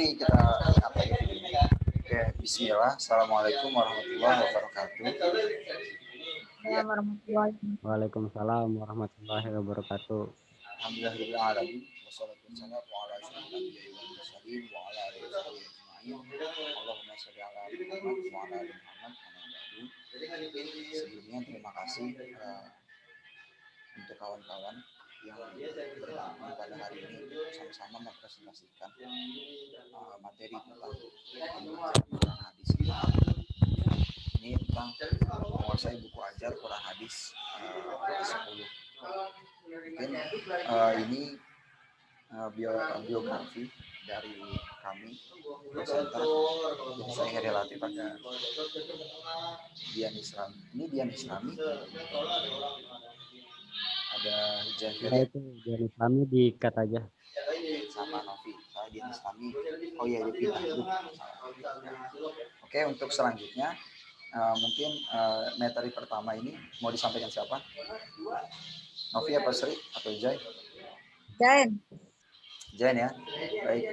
Mari kita apa ya? Oke, Bismillah. Assalamualaikum warahmatullahi wabarakatuh. Waalaikumsalam warahmatullahi wabarakatuh. Alhamdulillahirobbilalamin. Wassalatu wassalamu ala asyrofil anbiya'i wal mursalin wa ala alihi washabihi ajma'in. Allahumma shalli ala Muhammad wa ala ali Muhammad. Sebelumnya terima kasih untuk kawan-kawan yang bergabung pada hari ini untuk sama-sama mempresentasikan materi tentang Quran hadis. Ini tentang menguasai buku ajar Quran hadis 10. Mungkin ini biografi dari kami presenter. Jadi saya relatif pada Dian Islam. Ini Dian Islami. Ada Jafir. Itu Dian Islami diikat aja. Sama Novi. Saya Dian Islami. Oh iya, dia pindah grup. Oke, untuk selanjutnya mungkin materi pertama ini mau disampaikan siapa? Novi apa Sri atau Jai? Jain ya. Baik.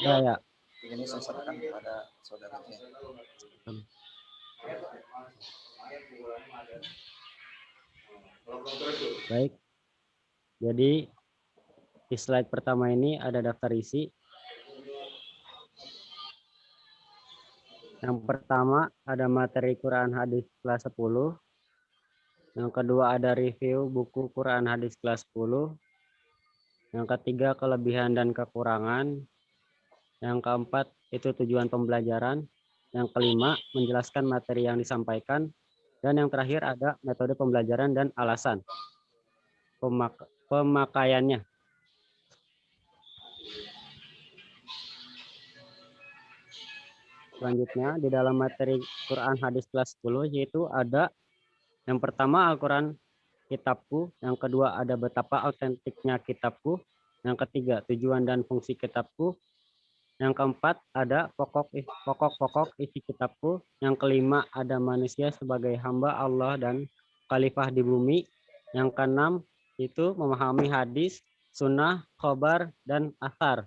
Ya. Ini saya serahkan kepada saudara Jain. Baik. Jadi di slide pertama ini ada daftar isi. Yang pertama ada materi Quran hadis kelas 10. Yang kedua ada review buku Quran hadis kelas 10. Yang ketiga kelebihan dan kekurangan. Yang keempat itu tujuan pembelajaran. Yang kelima menjelaskan materi yang disampaikan. Dan yang terakhir ada metode pembelajaran dan alasan pemakaiannya. Selanjutnya di dalam materi Quran hadis kelas 10 yaitu ada yang pertama Al-Quran kitabku, yang kedua ada betapa autentiknya kitabku, yang ketiga tujuan dan fungsi kitabku, yang keempat ada pokok-pokok isi kitabku, yang kelima ada manusia sebagai hamba Allah dan khalifah di bumi, yang keenam itu memahami hadis, sunnah, khobar, dan athar.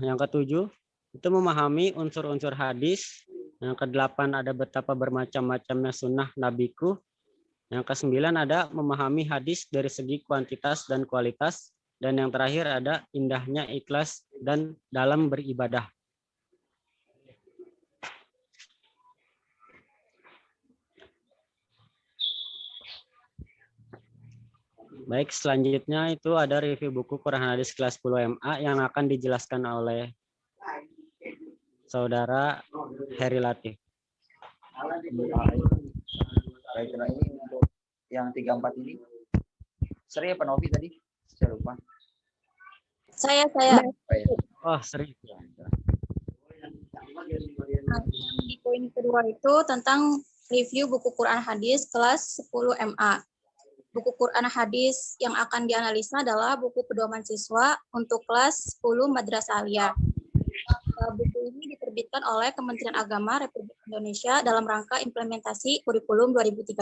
Yang ketujuh itu memahami unsur-unsur hadis. Yang kedelapan ada betapa bermacam-macamnya sunnah nabiku. Yang kesembilan ada memahami hadis dari segi kuantitas dan kualitas. Dan yang terakhir ada indahnya ikhlas dan dalam beribadah. Baik, selanjutnya itu ada review buku Quran hadis kelas 10 MA yang akan dijelaskan oleh Saudara Heri Latif. Baik, nah ini untuk yang 34 ini. Seri apa Novi tadi? Saya lupa. Saya. Oh, Seri. Nah, di poin kedua itu tentang review buku Quran hadis kelas 10 MA. Buku Quran hadis yang akan dianalisa adalah buku pedoman siswa untuk kelas 10 Madrasah Aliyah. Buku ini diterbitkan oleh Kementerian Agama Republik Indonesia dalam rangka implementasi kurikulum 2013.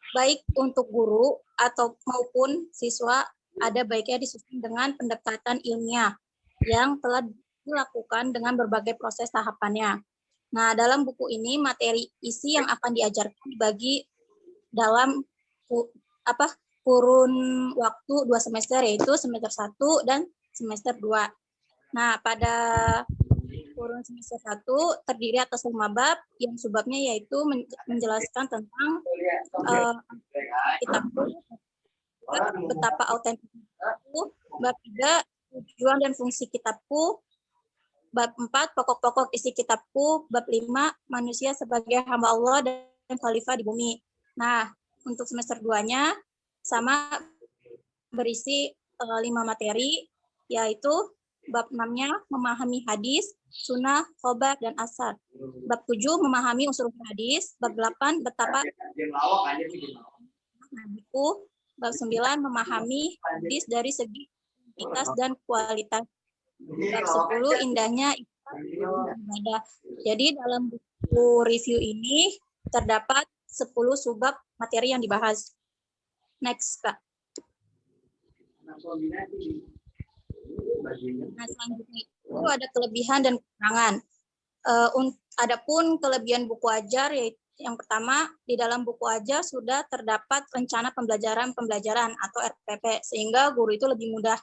Baik untuk guru atau maupun siswa ada baiknya disusun dengan pendekatan ilmiah yang telah dilakukan dengan berbagai proses tahapannya. Nah, dalam buku ini materi isi yang akan diajarkan dibagi dalam kurun waktu 2 semester, yaitu semester 1 dan semester 2. Nah, pada kurun semester 1 terdiri atas 5 bab, yang subbabnya yaitu menjelaskan tentang kitabku, betapa autentik kitabku, bab 3 tujuan dan fungsi kitabku, bab 4 pokok-pokok isi kitabku, bab 5 manusia sebagai hamba Allah dan khalifah di bumi. Nah, untuk semester 2-nya sama berisi 5 materi, yaitu bab 6-nya memahami hadis, sunnah, khobar, dan asar. Bab 7 memahami unsur hadis, bab 8 betapa nabiku, bab 9 memahami hadis dari segi kuantitas dan kualitas. Bab 10 indahnya ibadah. Jadi dalam buku review ini terdapat 10 subbab materi yang dibahas. Next, Kak. Nah, selanjutnya itu ada kelebihan dan kekurangan. Adapun kelebihan buku ajar yaitu yang pertama, di dalam buku ajar sudah terdapat rencana pembelajaran atau RPP sehingga guru itu lebih mudah.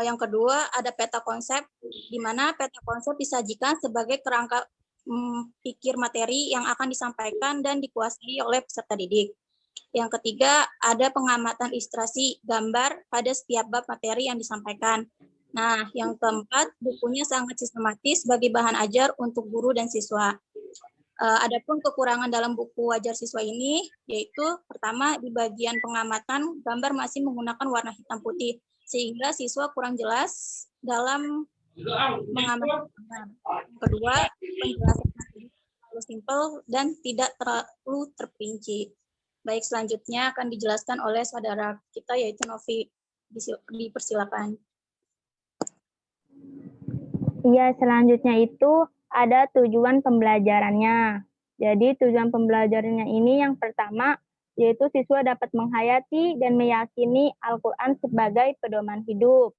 Yang kedua, ada peta konsep di mana peta konsep disajikan sebagai kerangka pikir materi yang akan disampaikan dan dikuasai oleh peserta didik. Yang ketiga, ada pengamatan ilustrasi gambar pada setiap bab materi yang disampaikan. Nah, yang keempat, bukunya sangat sistematis sebagai bahan ajar untuk guru dan siswa. Adapun kekurangan dalam buku ajar siswa ini, yaitu pertama, di bagian pengamatan, gambar masih menggunakan warna hitam putih, sehingga siswa kurang jelas dalam mengamati gambar. Yang kedua, penjelasan materi terlalu simpel dan tidak terlalu terperinci. Baik, selanjutnya akan dijelaskan oleh saudara kita yaitu Novi. Dipersilakan. Iya, selanjutnya itu ada tujuan pembelajarannya. Jadi tujuan pembelajarannya ini yang pertama yaitu siswa dapat menghayati dan meyakini Al-Quran sebagai pedoman hidup.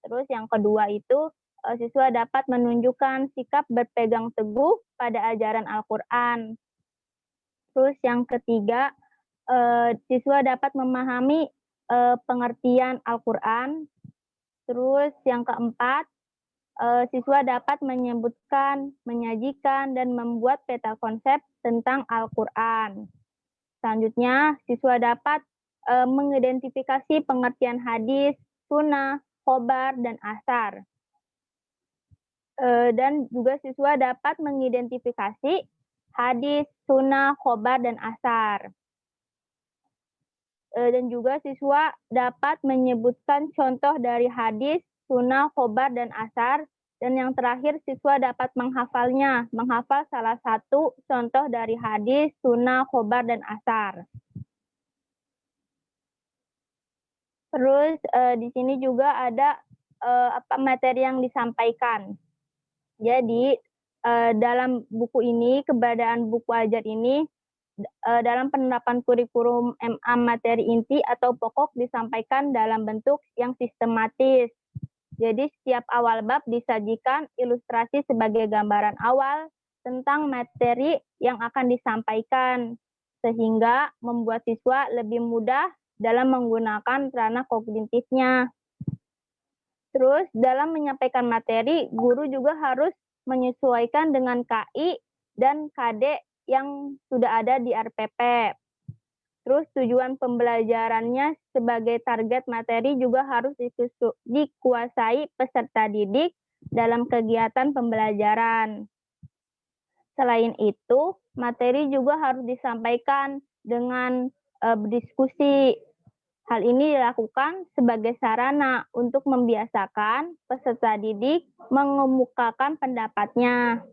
Terus yang kedua itu siswa dapat menunjukkan sikap berpegang teguh pada ajaran Al-Quran. Terus yang ketiga, siswa dapat memahami pengertian Al-Quran. Terus yang keempat, siswa dapat menyebutkan, menyajikan, dan membuat peta konsep tentang Al-Quran. Selanjutnya, siswa dapat mengidentifikasi pengertian hadis, sunnah, khobar, dan asar. Dan juga siswa dapat mengidentifikasi hadis, sunnah, khobar, dan asar. Dan juga siswa dapat menyebutkan contoh dari hadis, sunnah, khobar, dan asar. Dan yang terakhir, siswa dapat menghafalnya, menghafal salah satu contoh dari hadis, sunnah, khobar, dan asar. Terus di sini juga ada materi yang disampaikan. Jadi dalam buku ini, keberadaan buku ajar ini dalam penerapan kurikulum MA materi inti atau pokok disampaikan dalam bentuk yang sistematis. Jadi setiap awal bab disajikan ilustrasi sebagai gambaran awal tentang materi yang akan disampaikan, sehingga membuat siswa lebih mudah dalam menggunakan ranah kognitifnya. Terus dalam menyampaikan materi, guru juga harus menyesuaikan dengan KI dan KD yang sudah ada di RPP. Terus tujuan pembelajarannya sebagai target materi juga harus dikuasai peserta didik dalam kegiatan pembelajaran. Selain itu, materi juga harus disampaikan dengan berdiskusi. Hal ini dilakukan sebagai sarana untuk membiasakan peserta didik mengemukakan pendapatnya.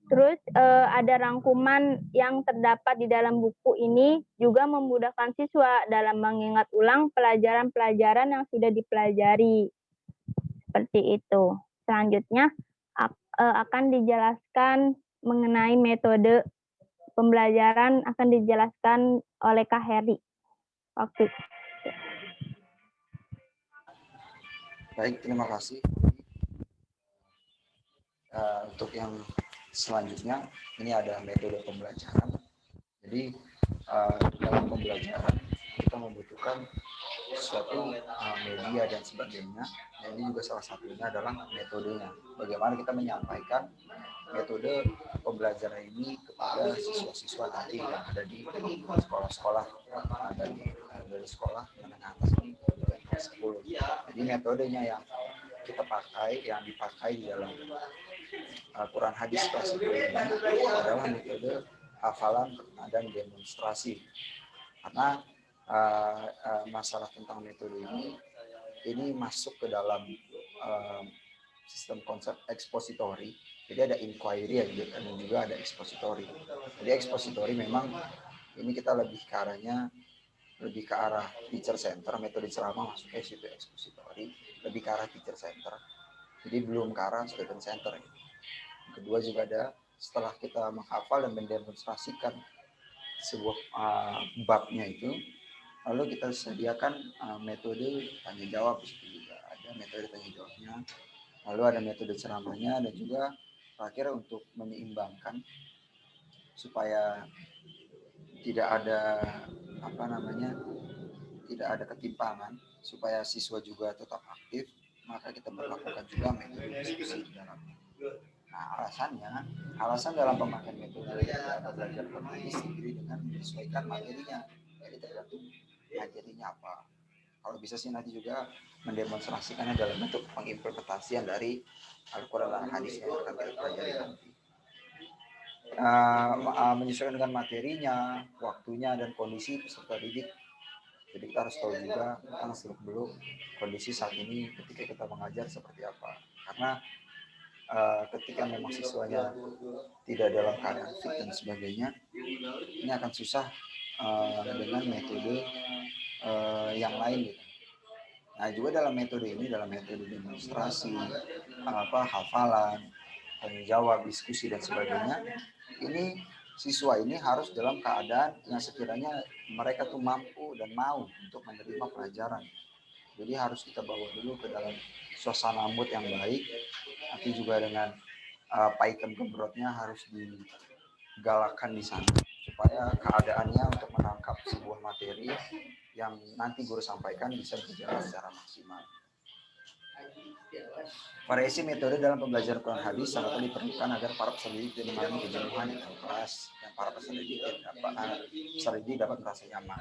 Terus ada rangkuman yang terdapat di dalam buku ini juga memudahkan siswa dalam mengingat ulang pelajaran-pelajaran yang sudah dipelajari. Seperti itu. Selanjutnya akan dijelaskan mengenai metode pembelajaran akan dijelaskan oleh Kak Heri. Oke. Baik, terima kasih. Untuk yang selanjutnya, ini ada metode pembelajaran. Jadi, dalam pembelajaran, kita membutuhkan suatu media dan sebagainya. Dan ini juga salah satunya adalah metodenya. Bagaimana kita menyampaikan metode pembelajaran ini kepada siswa-siswa nanti yang ada di sekolah-sekolah, dari sekolah menengah atas ini kelas 10. Jadi metodenya yang kita pakai, yang dipakai di dalam Quran hadis kelas 10 ini adalah metode hafalan dan demonstrasi. Karena masalah tentang metode ini masuk ke dalam sistem konsep ekspositori. Jadi ada inquiry dan juga ada ekspositori. Jadi ekspositori memang ini kita lebih ke arah teacher center, metode ceramah masuknya situ ekspositori, lebih ke arah teacher center. Jadi belum ke arah student center. Yang kedua juga ada setelah kita menghafal dan mendemonstrasikan sebuah babnya itu, Lalu kita sediakan metode tanya jawab, di situ juga ada metode tanya jawabnya. Lalu ada metode ceramahnya dan juga terakhir untuk menyeimbangkan supaya tidak ada tidak ada ketimpangan, supaya siswa juga tetap aktif, maka kita berlakukan juga metode diskusi di dalamnya. Nah, alasan dalam pemakaian metode belajar berbasis sendiri dengan menyesuaikan materinya. Jadi tergantung materinya apa. Kalau bisa sih nanti juga mendemonstrasikannya dalam bentuk pengimplementasian dari Al-Quran dan hadis yang akan kita pelajari nanti. Menyesuaikan dengan materinya, waktunya, dan kondisi peserta didik. Jadi kita harus tahu juga tentang seluk-beluk kondisi saat ini ketika kita mengajar seperti apa. Karena ketika memang siswanya tidak dalam keadaan fit dan sebagainya, ini akan susah dengan metode yang lain gitu. Nah juga dalam metode ini, dalam metode demonstrasi, hafalan, tanya jawab, diskusi dan sebagainya, ini siswa ini harus dalam keadaan yang sekiranya mereka tuh mampu dan mau untuk menerima pelajaran. Jadi harus kita bawa dulu ke dalam suasana mood yang baik, nanti juga dengan paikan gembrotnya harus digalakkan di sana supaya keadaannya untuk menangkap sebuah materi yang nanti guru sampaikan bisa berjalan secara maksimal. Variasi metode dalam pembelajaran Quran hadis sangatlah diperlukan agar para peserta didik tidak mengalami kejenuhan di dalam kelas dan para peserta didik dapat merasa nyaman.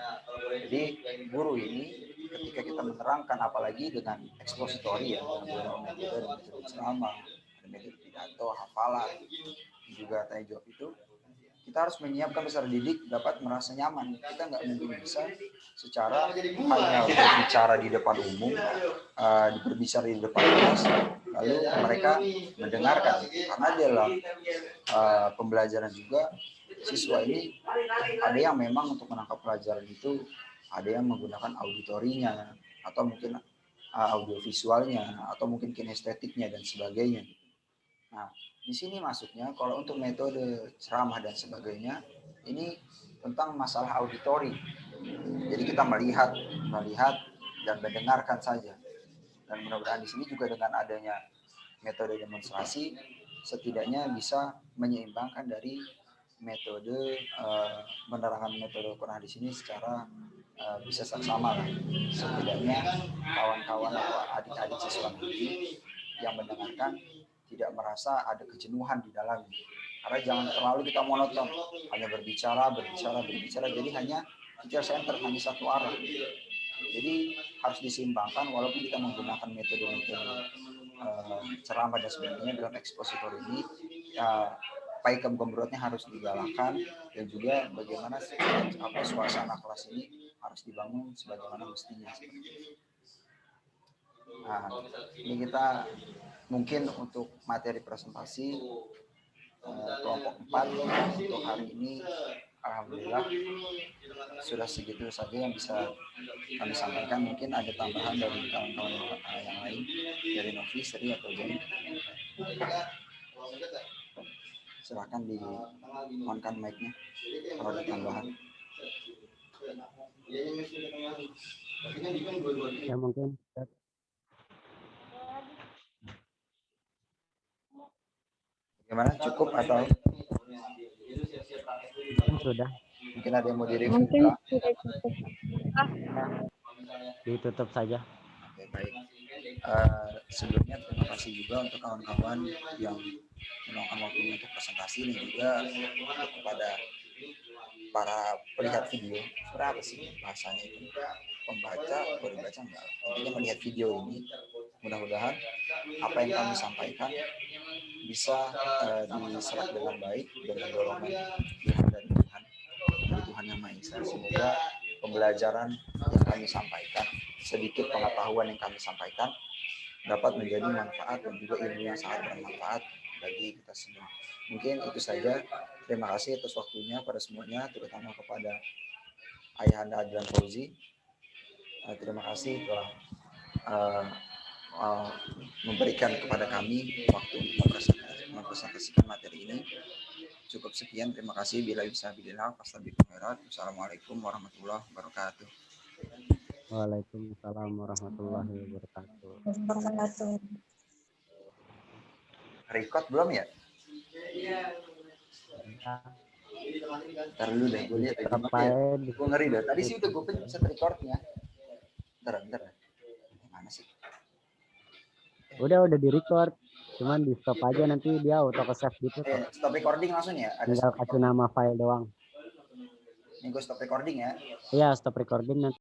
Jadi guru ini ketika kita menerangkan, apalagi dengan ekspositori ya, dengan metode ceramah, metode pidato, hafalan, juga tanya jawab, itu kita harus menyiapkan peserta didik dapat merasa nyaman. Kita nggak mungkin bisa secara hanya berbicara di depan umum, berbicara di depan kelas, lalu mereka mendengarkan. Karena dalam pembelajaran juga siswa ini ada yang memang untuk menangkap pelajaran itu ada yang menggunakan auditorinya, atau mungkin audiovisualnya, atau mungkin kinestetiknya dan sebagainya. Nah, di sini maksudnya kalau untuk metode ceramah dan sebagainya, ini tentang masalah auditori. Jadi kita melihat dan mendengarkan saja. Dan mudah-mudahan di sini juga dengan adanya metode demonstrasi, setidaknya bisa menyeimbangkan dari metode menerangkan metode Quran di sini secara bisa sama lah. Setidaknya kawan-kawan atau adik-adik siswa nanti yang mendengarkan tidak merasa ada kejenuhan di dalamnya. Karena jangan terlalu kita monoton, hanya berbicara, jadi hanya teacher center, hanya satu arah. Jadi harus diseimbangkan, walaupun kita menggunakan metode-metode ceramah dan sebagainya dalam ekspositor ini, paikan gembrotnya harus digalakkan, dan juga bagaimana suasana kelas ini harus dibangun sebagaimana mestinya. Nah, ini kita mungkin untuk materi presentasi kelompok 4 untuk hari ini, alhamdulillah sudah segitu saja yang bisa kami sampaikan. Mungkin ada tambahan dari kawan-kawan yang lain, dari Novi, Sri, atau Jen. Silakan di-on-kan mic-nya kalau ada tambahan. Ya mungkin. Gimana? Cukup atau? Mungkin sudah. Mungkin ada yang mau direview? Mungkin sudah cukup. Ditutup saja. Oke, baik. Sebelumnya terima kasih juga untuk kawan-kawan yang meluangkan waktunya untuk presentasi, dan juga untuk kepada para pelihat video. Berapa sih bahasanya itu? Pembaca, baca enggak? Intinya melihat video ini, mudah-mudahan apa yang kami sampaikan bisa diserap dengan baik, dengan dorongan Tuhan dari Tuhan yang Maha Esa. Semoga pembelajaran yang kami sampaikan, sedikit pengetahuan yang kami sampaikan, dapat menjadi manfaat dan juga ilmu yang sangat bermanfaat bagi kita semua. Mungkin itu saja. Terima kasih atas waktunya pada semuanya, terutama kepada Ayahanda Adlan Fauzi. Terima kasih telah memberikan kepada kami waktu mempresentasikan materi ini. Cukup sekian, terima kasih. Bila bisa bilillah, Assalamualaikum warahmatullahi wabarakatuh. Waalaikumsalam warahmatullahi wabarakatuh. Record belum ya? Ntar dulu deh, gue lihat ya. Terpain. Gue ngeri dah. Tadi sih udah gue pencet recordnya. Bentar. Mana sih? Udah di record. Cuman di stop aja, nanti dia auto ke save gitu. Stop recording langsung ya? Ada Tinggal stop kasih recording. nama file doang. Ini gue stop recording ya. Iya, stop recording nanti.